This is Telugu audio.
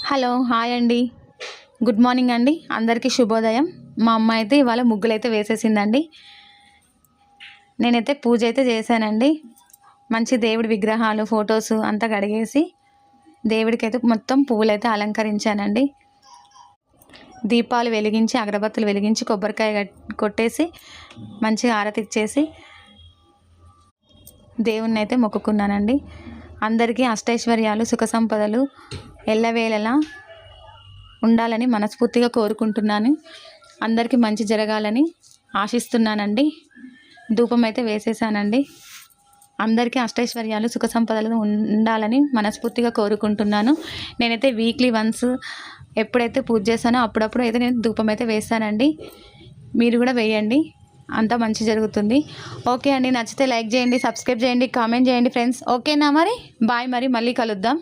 హలో హాయ్ అండి. గుడ్ మార్నింగ్ అండి. అందరికీ శుభోదయం. మా అమ్మ అయితే ఇవాళ ముగ్గులైతే వేసేసిందండి. నేనైతే పూజ అయితే చేశానండి. మంచి దేవుడి విగ్రహాలు ఫొటోస్ అంతా కడిగేసి దేవుడికైతే మొత్తం పువ్వులైతే అలంకరించానండి. దీపాలు వెలిగించి అగరబత్తులు వెలిగించి కొబ్బరికాయ కొట్టేసి మంచిగా హారతి ఇచ్చేసి దేవుణ్ణి అయితే మొక్కుకున్నానండి. అందరికీ అష్టైశ్వర్యాలు సుఖ సంపదలు ఎల్లవేళలా ఉండాలని మనస్ఫూర్తిగా కోరుకుంటున్నాను. అందరికీ మంచి జరగాలని ఆశిస్తున్నానండి. ధూపం అయితే వేసేసానండి. అందరికీ అష్టైశ్వర్యాలు సుఖ సంపదలు ఉండాలని మనస్ఫూర్తిగా కోరుకుంటున్నాను. నేనైతే వీక్లీ వన్స్ ఎప్పుడైతే పూజ చేస్తానో అప్పుడప్పుడు అయితే నేను ధూపం అయితే వేస్తానండి. మీరు కూడా వేయండి, అంతా మంచి జరుగుతుంది. ఓకే అండి, నచ్చితే లైక్ చేయండి, సబ్స్క్రైబ్ చేయండి, కామెంట్ చేయండి ఫ్రెండ్స్. ఓకేనా మరి బాయ్, మరి మళ్ళీ కలుద్దాం.